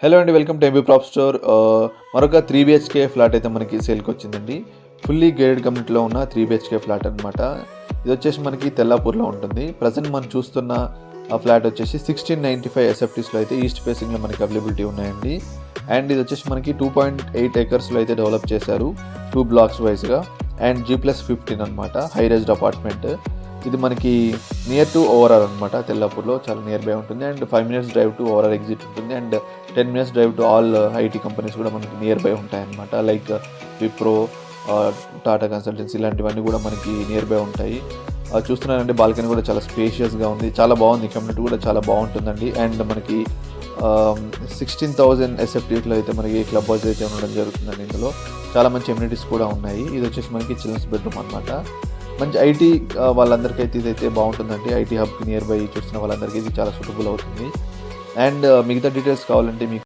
Hello అండి, welcome to MB ప్రాప్ store. మరొక 3 BHK flat అయితే మనకి సేల్కి వచ్చిందండి. ఫుల్లీ గేటెడ్ కమ్యూనిటీలో ఉన్న 3 BHK ఫ్లాట్ అనమాట. ఇది వచ్చేసి మనకి తెల్లాపూర్లో ఉంటుంది. ప్రజెంట్ మనం చూస్తున్న ఫ్లాట్ వచ్చేసి 1695 SFTస్లో అయితే ఈస్ట్ ఫేసింగ్లో మనకి అవైలబిలిటీ ఉన్నాయండి. అండ్ ఇది వచ్చేసి మనకి 2.8 ఏకర్స్లో అయితే డెవలప్ చేశారు, 2 బ్లాక్స్ వైజ్గా. అండ్ G+15 అనమాట, హై రైజ్డ్ అపార్ట్మెంట్. ఇది మనకి నియర్ టు ఓవరాల్ అనమాట, తెల్లాపూర్లో చాలా నియర్ బై ఉంటుంది. And 5 minutes drive to ORR exit ఉంటుంది. And 10 minutes drive to all IT companies కూడా మనకి నియర్ బై ఉంటాయన్నమాట. లైక్ విప్రో, టాటా కన్సల్టెన్సీ ఇలాంటివన్నీ కూడా మనకి నియర్ బై ఉంటాయి. చూస్తున్నారంటే బాల్కనీ కూడా చాలా స్పేషియస్గా ఉంది, చాలా బాగుంది. కమ్యూనిటీ కూడా చాలా బాగుంటుందండి. అండ్ మనకి 16,000 SFTలో అయితే మనకి క్లబ్ హౌస్ అయితే ఉండడం జరుగుతుందండి. ఇందులో చాలా మంచి ఎమ్యూనిటీస్ కూడా ఉన్నాయి. ఇది వచ్చేసి మనకి చిల్డ్రన్స్ బెడ్రూమ్ అనమాట. మంచి ఐటీ వాళ్ళందరికీ అయితే ఇదైతే బాగుంటుందండి. ఐటీ హబ్కి నియర్ బై చూస్తున్న వాళ్ళందరికీ ఇది చాలా సూటబుల్ అవుతుంది. అండ్ మిగతా డీటెయిల్స్ కావాలంటే మీకు